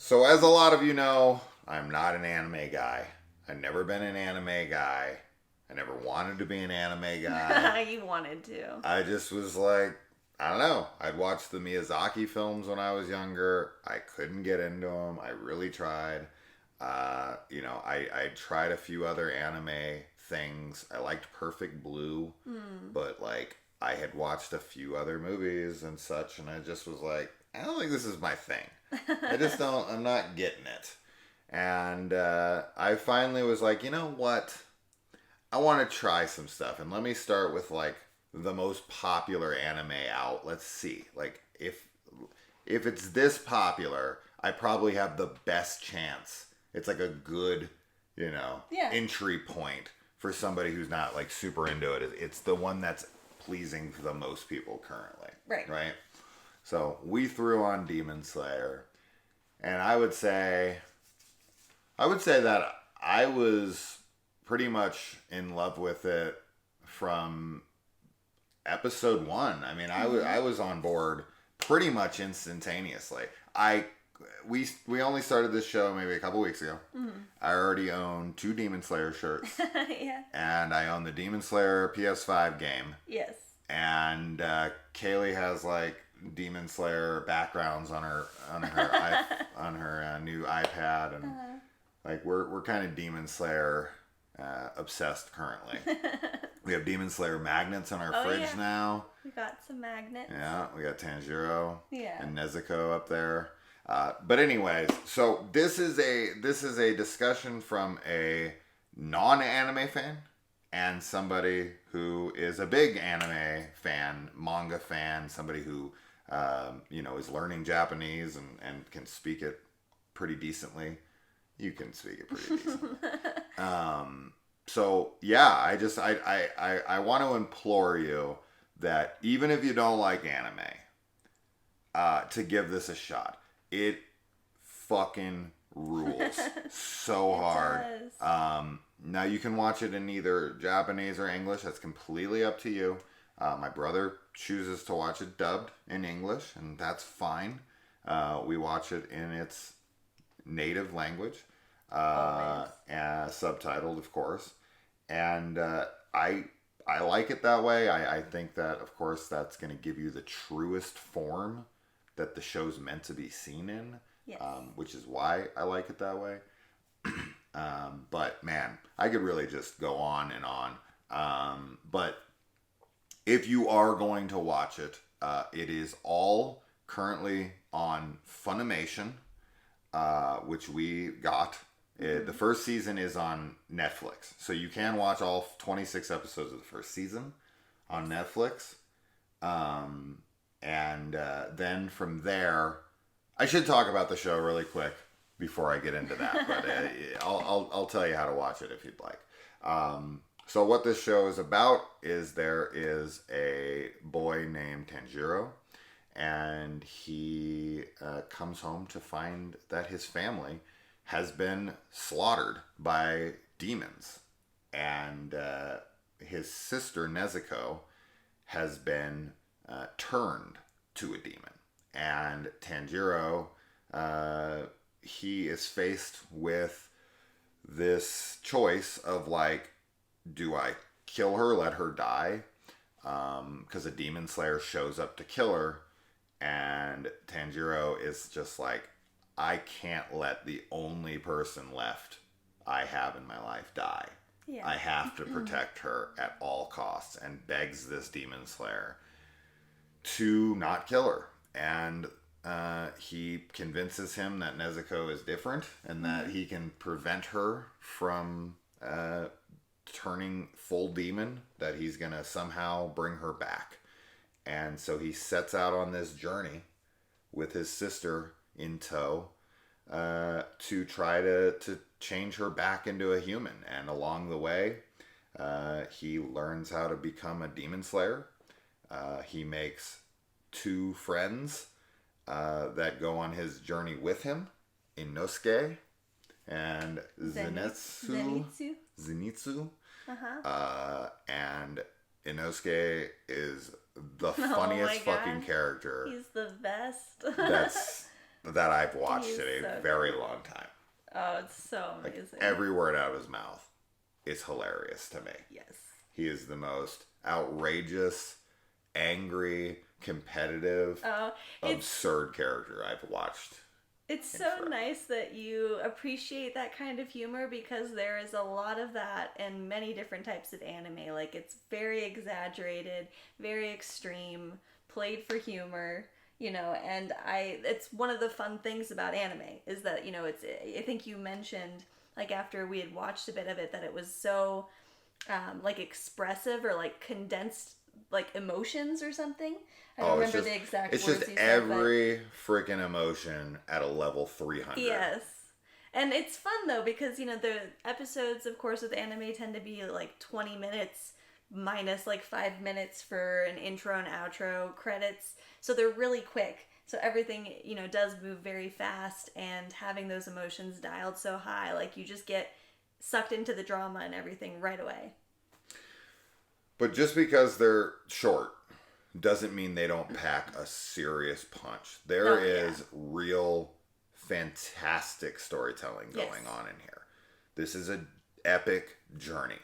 So as a lot of you know, I'm not an anime guy. I've never been an anime guy. I never wanted to be an anime guy. You wanted to. I just was like, I don't know. I'd watched the Miyazaki films when I was younger. I couldn't get into them. I really tried. I tried a few other anime things. I liked Perfect Blue, but like I had watched a few other movies and such, and I just was like, I don't think this is my thing. I just don't. I'm not getting it. And I finally was like, you know what? I want to try some stuff, and let me start with like the most popular anime out. Let's see. Like if it's this popular, I probably have the best chance. It's like a good, Yeah. entry point for somebody who's not like super into it. It's the one that's pleasing to the most people currently. Right. Right? So we threw on Demon Slayer, and I would say that I was pretty much in love with it from episode one. I mean, I was on board pretty much instantaneously. We only started this show maybe a couple weeks ago. I already own 2 Demon Slayer shirts, Yeah. and I own the Demon Slayer PS5 game. Yes. And Kaylee has like Demon Slayer backgrounds on her on her new iPad, and like we're kind of Demon Slayer obsessed currently. We have Demon Slayer magnets in our fridge now. We got some magnets. Yeah, we got Tanjiro Yeah. and Nezuko up there. But anyways, so this is a discussion from a non-anime fan and somebody who is a big anime fan, manga fan, somebody who is learning Japanese and can speak it pretty decently. You can speak it pretty decently. So yeah, I want to implore you that even if you don't like anime, to give this a shot. It fucking rules so hard. Does. Now you can watch it in either Japanese or English. That's completely up to you. My brother chooses to watch it dubbed in English, and that's fine. We watch it in its native language, subtitled, of course. And I like it that way. I think that, of course, that's going to give you the truest form that the show's meant to be seen in, Yes. Which is why I like it that way. But man, I could really just go on and on. But if you are going to watch it, it is all currently on Funimation, which we got. The first season is on Netflix, so you can watch all 26 episodes of the first season on Netflix. And then from there, I should talk about the show really quick before I get into that, but I'll tell you how to watch it if you'd like. So what this show is about is there is a boy named Tanjiro, and he comes home to find that his family has been slaughtered by demons, and his sister Nezuko has been turned to a demon. And Tanjiro, he is faced with this choice of like, do I kill her, let her die? Because a demon slayer shows up to kill her, and Tanjiro is just like, I can't let the only person left I have in my life die. Yeah. I have to protect her at all costs, and begs this demon slayer to not kill her. And he convinces him that Nezuko is different and that he can prevent her from turning full demon, that he's going to somehow bring her back. And so he sets out on this journey with his sister in tow to try to change her back into a human. And along the way, he learns how to become a demon slayer. He makes 2 friends that go on his journey with him, Inosuke and Zenitsu. And Inosuke is the funniest fucking character He's the best. that I've watched He's in a so very good. long time. Oh, it's so amazing. Like, every word out of his mouth is hilarious to me. Yes. He is the most outrageous, angry, competitive, absurd character I've watched. It's so nice that you appreciate that kind of humor, because there is a lot of that in many different types of anime. Like, it's very exaggerated, very extreme, played for humor, and it's one of the fun things about anime is that, I think you mentioned, like, after we had watched a bit of it, that it was so, like, expressive or, like, condensed, like, emotions or something. I don't remember the exact words you said. It's just every freaking emotion at a level 300. Yes. And it's fun, though, because, the episodes, of course, with anime tend to be, like, 20 minutes minus, like, 5 minutes for an intro and outro credits. So they're really quick. So everything, does move very fast, and having those emotions dialed so high, like, you just get sucked into the drama and everything right away. But just because they're short doesn't mean they don't pack a serious punch. There is real fantastic storytelling going on in here. This is an epic journey,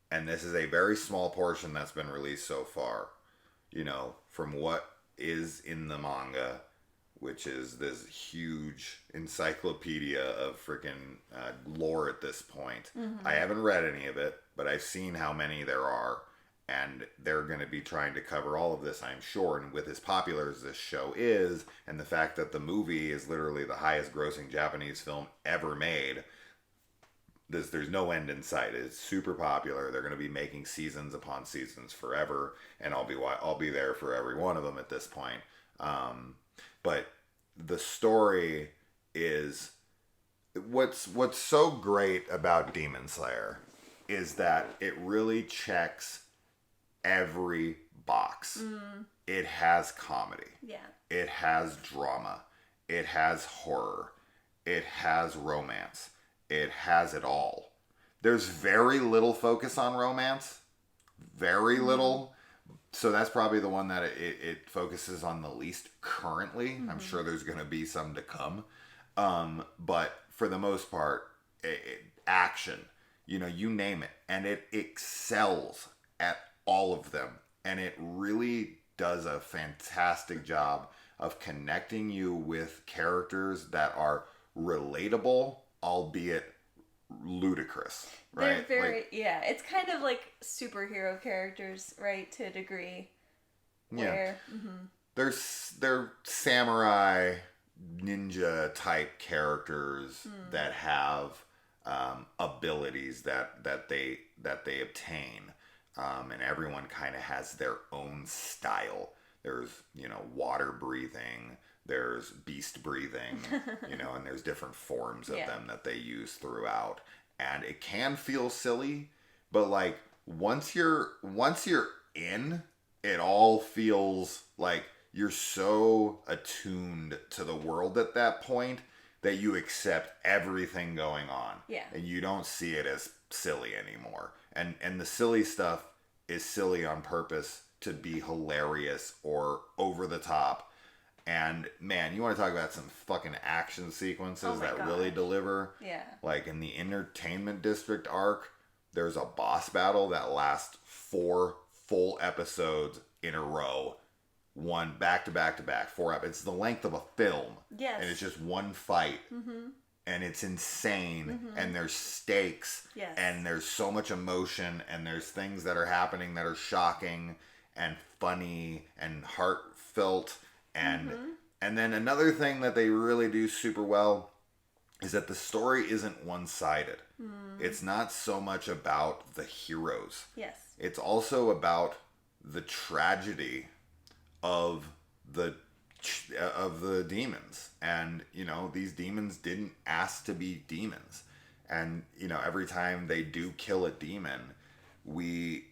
and this is a very small portion that's been released so far, from what is in the manga, which is this huge encyclopedia of freaking lore at this point. Mm-hmm. I haven't read any of it, but I've seen how many there are. And they're going to be trying to cover all of this, I'm sure. And with as popular as this show is, and the fact that the movie is literally the highest grossing Japanese film ever made, there's no end in sight. It's super popular. They're going to be making seasons upon seasons forever, and I'll be there for every one of them at this point. But the story is what's so great about Demon Slayer is that it really checks every box. It has comedy. Yeah. It has drama. It has horror. It has romance. It has it all. There's very little focus on romance. Very little. So that's probably the one that it focuses on the least currently. I'm sure there's going to be some to come. But for the most part, action, you name it. And it excels at all of them, and it really does a fantastic job of connecting you with characters that are relatable, albeit ludicrous, right? They're very it's kind of like superhero characters, right, to a degree. Where, they're samurai ninja type characters that have abilities that they obtain. And everyone kind of has their own style. There's, water breathing, there's beast breathing, and there's different forms of them that they use throughout. And it can feel silly, but like once you're in, it all feels like you're so attuned to the world at that point that you accept everything going on. Yeah. And you don't see it as silly anymore. And the silly stuff is silly on purpose to be hilarious or over the top. And man, you want to talk about some fucking action sequences that really deliver? Yeah. Like in the Entertainment District arc, there's a boss battle that lasts 4 full episodes in a row. One back to back to back, 4 episodes. It's the length of a film. Yes. And it's just one fight. Mm-hmm. And it's insane, and there's stakes, and there's so much emotion, and there's things that are happening that are shocking and funny and heartfelt, and then another thing that they really do super well is that the story isn't one-sided. It's not so much about the heroes. Yes. It's also about the tragedy of the demons, and these demons didn't ask to be demons, and every time they do kill a demon, we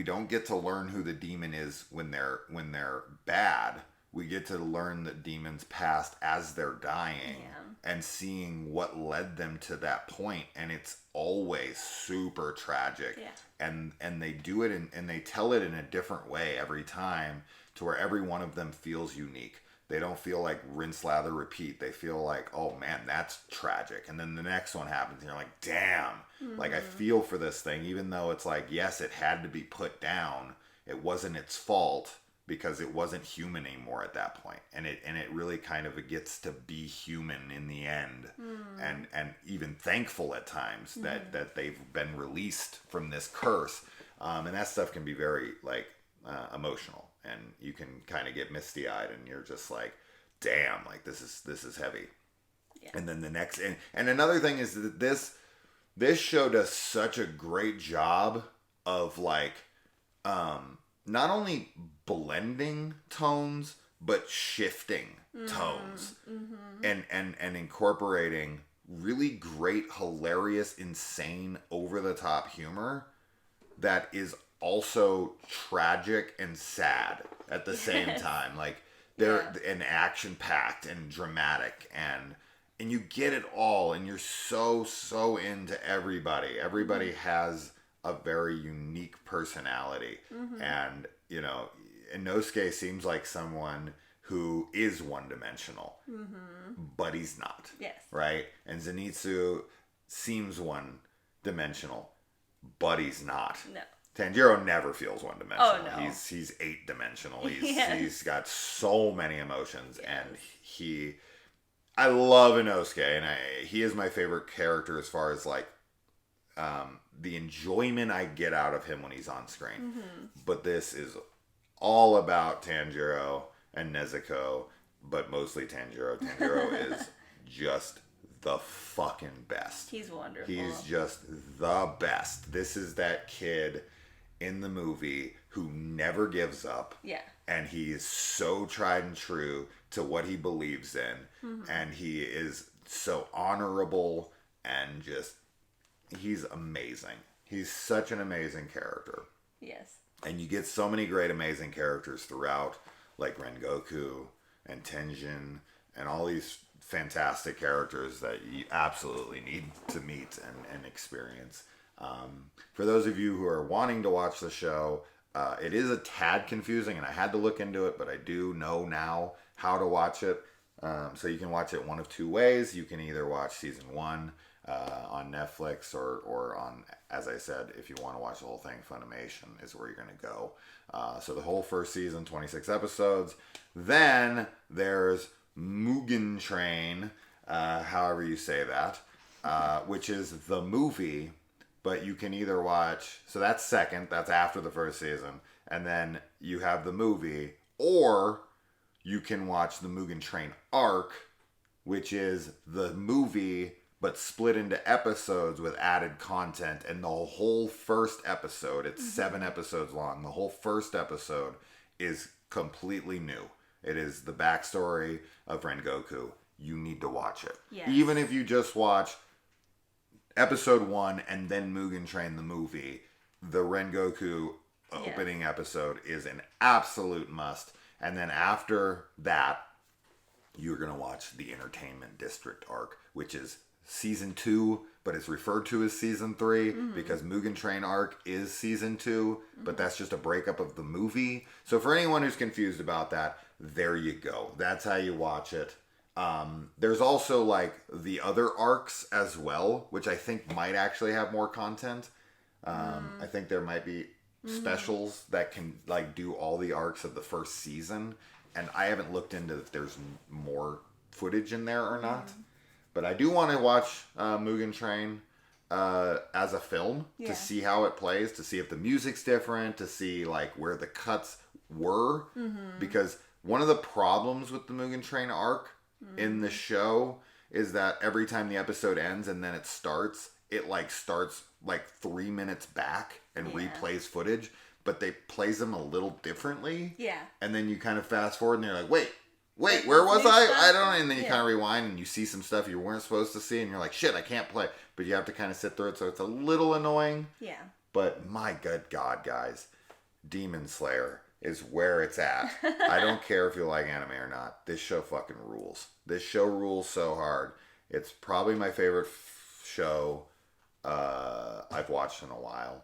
don't get to learn who the demon is when they're bad. We get to learn the demon's past as they're dying, and seeing what led them to that point, and it's always super tragic. And they do it and they tell it in a different way every time, to where every one of them feels unique. They don't feel like rinse, lather, repeat. They feel like, oh man, that's tragic. And then the next one happens and you're like, damn, like I feel for this thing, even though it's like, yes, it had to be put down. It wasn't its fault because it wasn't human anymore at that point. And it really kind of gets to be human in the end. And even thankful at times that they've been released from this curse. And that stuff can be very like emotional. And you can kind of get misty-eyed, and you're just like, "Damn! Like this is heavy." Yeah. And then the next, and another thing is that this show does such a great job of like, not only blending tones but shifting tones, and incorporating really great, hilarious, insane, over-the-top humor that is also tragic and sad at the same time. Like they're and action packed and dramatic, and you get it all, and you're so into everybody. Everybody has a very unique personality, and you know, Inosuke seems like someone who is one-dimensional, but he's not. Yes. Right? And Zenitsu seems one-dimensional, but he's not. No. Tanjiro never feels one-dimensional. Oh, no. He's eight-dimensional. He's got so many emotions, and I love Inosuke, and he is my favorite character as far as like the enjoyment I get out of him when he's on screen. But this is all about Tanjiro and Nezuko, but mostly Tanjiro. Tanjiro is just the fucking best. He's wonderful. He's just the best. This is that kid in the movie who never gives up. Yeah. And he is so tried and true to what he believes in. And he is so honorable and just, he's amazing. He's such an amazing character. Yes. And you get so many great, amazing characters throughout, like Rengoku and Tenjin and all these fantastic characters that you absolutely need to meet and experience. For those of you who are wanting to watch the show, it is a tad confusing, and I had to look into it, but I do know now how to watch it. So you can watch it one of two ways. You can either watch season 1 on Netflix or on, as I said, if you want to watch the whole thing, Funimation is where you're going to go. So the whole first season, 26 episodes. Then there's Mugen Train, however you say that, which is the movie, but you can either watch, so that's second, that's after the first season, and then you have the movie, or you can watch the Mugen Train arc, which is the movie but split into episodes with added content, and the whole first episode, it's 7 episodes long, the whole first episode is completely new. It is the backstory of Rengoku. You need to watch it. Yes. Even if you just watch episode 1 and then Mugen Train the movie, the Rengoku opening episode is an absolute must. And then after that, you're going to watch the Entertainment District arc, which is season 2, but it's referred to as season 3 because Mugen Train arc is season 2, but that's just a breakup of the movie. So for anyone who's confused about that, there you go. That's how you watch it. There's also like the other arcs as well, which I think might actually have more content. I think there might be specials that can like do all the arcs of the first season, and I haven't looked into if there's more footage in there or not. But I do want to watch Mugen Train as a film to see how it plays, to see if the music's different, to see like where the cuts were, because one of the problems with the Mugen Train arc in the show is that every time the episode ends and then it starts like 3 minutes back and replays footage, but they plays them a little differently. Yeah. And then you kind of fast forward and you're like, wait, where was I don't know. And then you kind of rewind and you see some stuff you weren't supposed to see and you're like, shit, I can't play. But you have to kind of sit through it, so it's a little annoying. Yeah. But my good God, guys, Demon Slayer is where it's at. I don't care if you like anime or not. This show fucking rules. This show rules so hard. It's probably my favorite show I've watched in a while.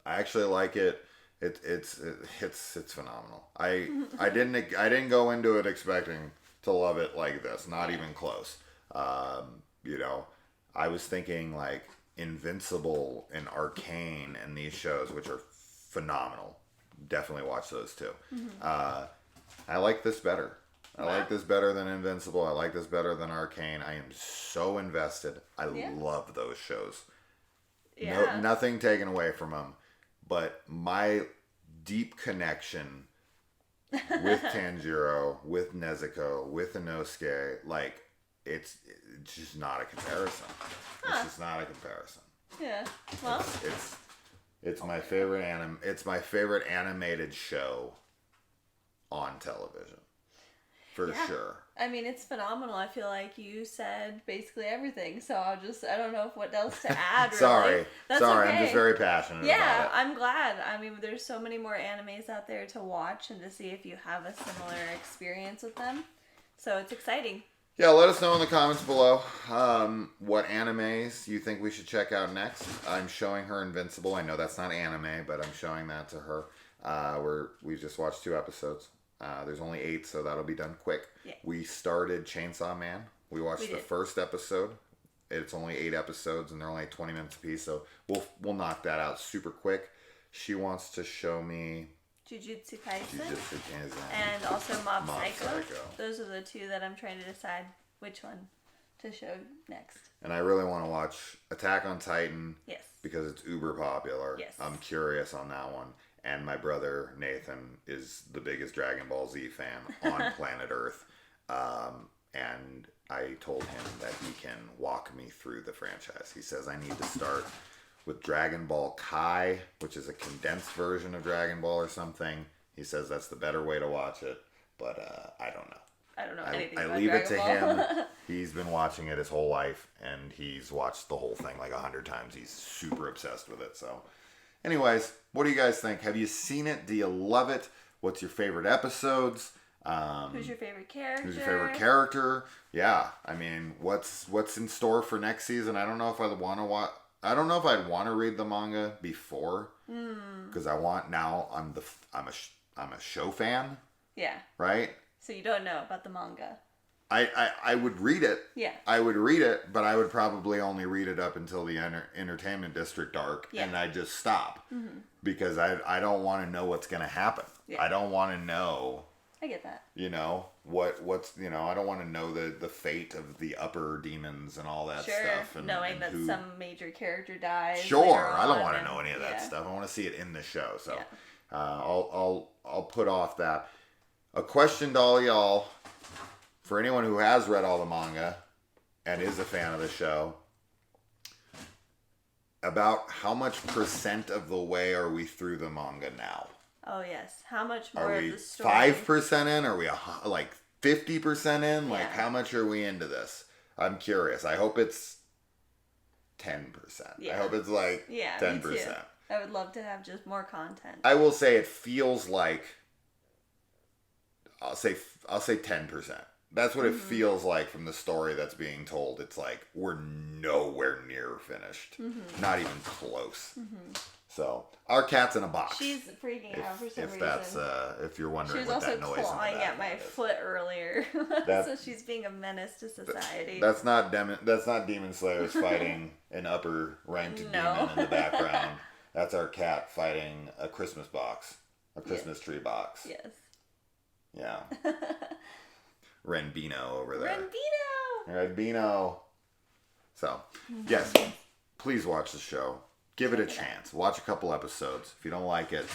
I actually like it It's phenomenal. I didn't go into it expecting to love it like this. Not even close. You know, I was thinking like Invincible and Arcane and these shows, which are phenomenal. Definitely watch those too. I like this better. I like this better than Invincible. I like this better than Arcane. I am so invested. I love those shows. Yeah. No, nothing taken away from them. But my deep connection with Tanjiro, with Nezuko, with Inosuke, like, it's just not a comparison. It's just not a comparison. Yeah. Well, it's my favorite it's my favorite animated show on television. For sure. I mean, it's phenomenal. I feel like you said basically everything, so I don't know what else to add. Sorry. Really. That's Sorry, okay. I'm just very passionate about it. Yeah, I'm glad. I mean, there's so many more animes out there to watch and to see if you have a similar experience with them. So it's exciting. Yeah, let us know in the comments below what animes you think we should check out next. I'm showing her Invincible. I know that's not anime, but I'm showing that to her. We've just watched 2 episodes. There's only 8, so that'll be done quick. Yeah. We started Chainsaw Man. We watched the first episode. It's only 8 episodes, and they're only 20 minutes apiece, so we'll knock that out super quick. She wants to show me Jujutsu Kaisen and also Mob Psycho. Those are the 2 that I'm trying to decide which one to show next. And I really want to watch Attack on Titan. Yes. Because it's uber popular. Yes. I'm curious on that one. And my brother, Nathan, is the biggest Dragon Ball Z fan on planet Earth. And I told him that he can walk me through the franchise. He says I need to start with Dragon Ball Kai, which is a condensed version of Dragon Ball or something. He says that's the better way to watch it. But I don't know. I don't know anything I about leave Dragon it to Ball. him. He's been watching it his whole life, and he's watched the whole thing like 100 times. He's super obsessed with it, so... Anyways, what do you guys think? Have you seen it? Do you love it? What's your favorite episodes? Who's your favorite character? Who's your favorite character? Yeah, I mean, what's in store for next season? I don't know if I'd want to watch. I don't know if I'd want to read the manga before, because I'm a show fan. Yeah. Right. So you don't know about the manga. I would read it. Yeah. I would read it, but I would probably only read it up until the Entertainment District arc, and I'd just stop. Because I don't want to know what's going to happen. Yeah. I don't want to know... I get that. You know, what's... You know, I don't want to know the fate of the upper demons and all that stuff. And, knowing that some major character dies. Sure, I don't want to know any of that stuff. I want to see it in the show. So, I'll put off that. A question to all y'all... For anyone who has read all the manga and is a fan of the show, about how much percent of the way are we through the manga now? Oh, yes. How much more of the story? Are we 5% in? Are we like 50% in? Like, how much are we into this? I'm curious. I hope it's 10%. Yeah. I hope it's like 10%. Me too. I would love to have just more content. I will say it feels like, I'll say 10%. That's what it feels like from the story that's being told. It's like we're nowhere near finished. Not even close. So, our cat's in a box. She's freaking out for some reason. That's, if you're wondering what that noise is. She was also clawing at my foot earlier. So she's being a menace to society. That's not Demon Slayers fighting an upper ranked demon in the background. That's our cat fighting a Christmas box. A Christmas tree box. Yes. Yeah. Renbino over there. Renbino! So, yes, please watch the show. Give it a chance. Watch a couple episodes. If you don't like it,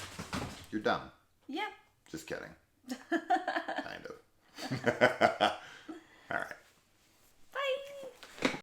you're done. Yeah. Just kidding. Kind of.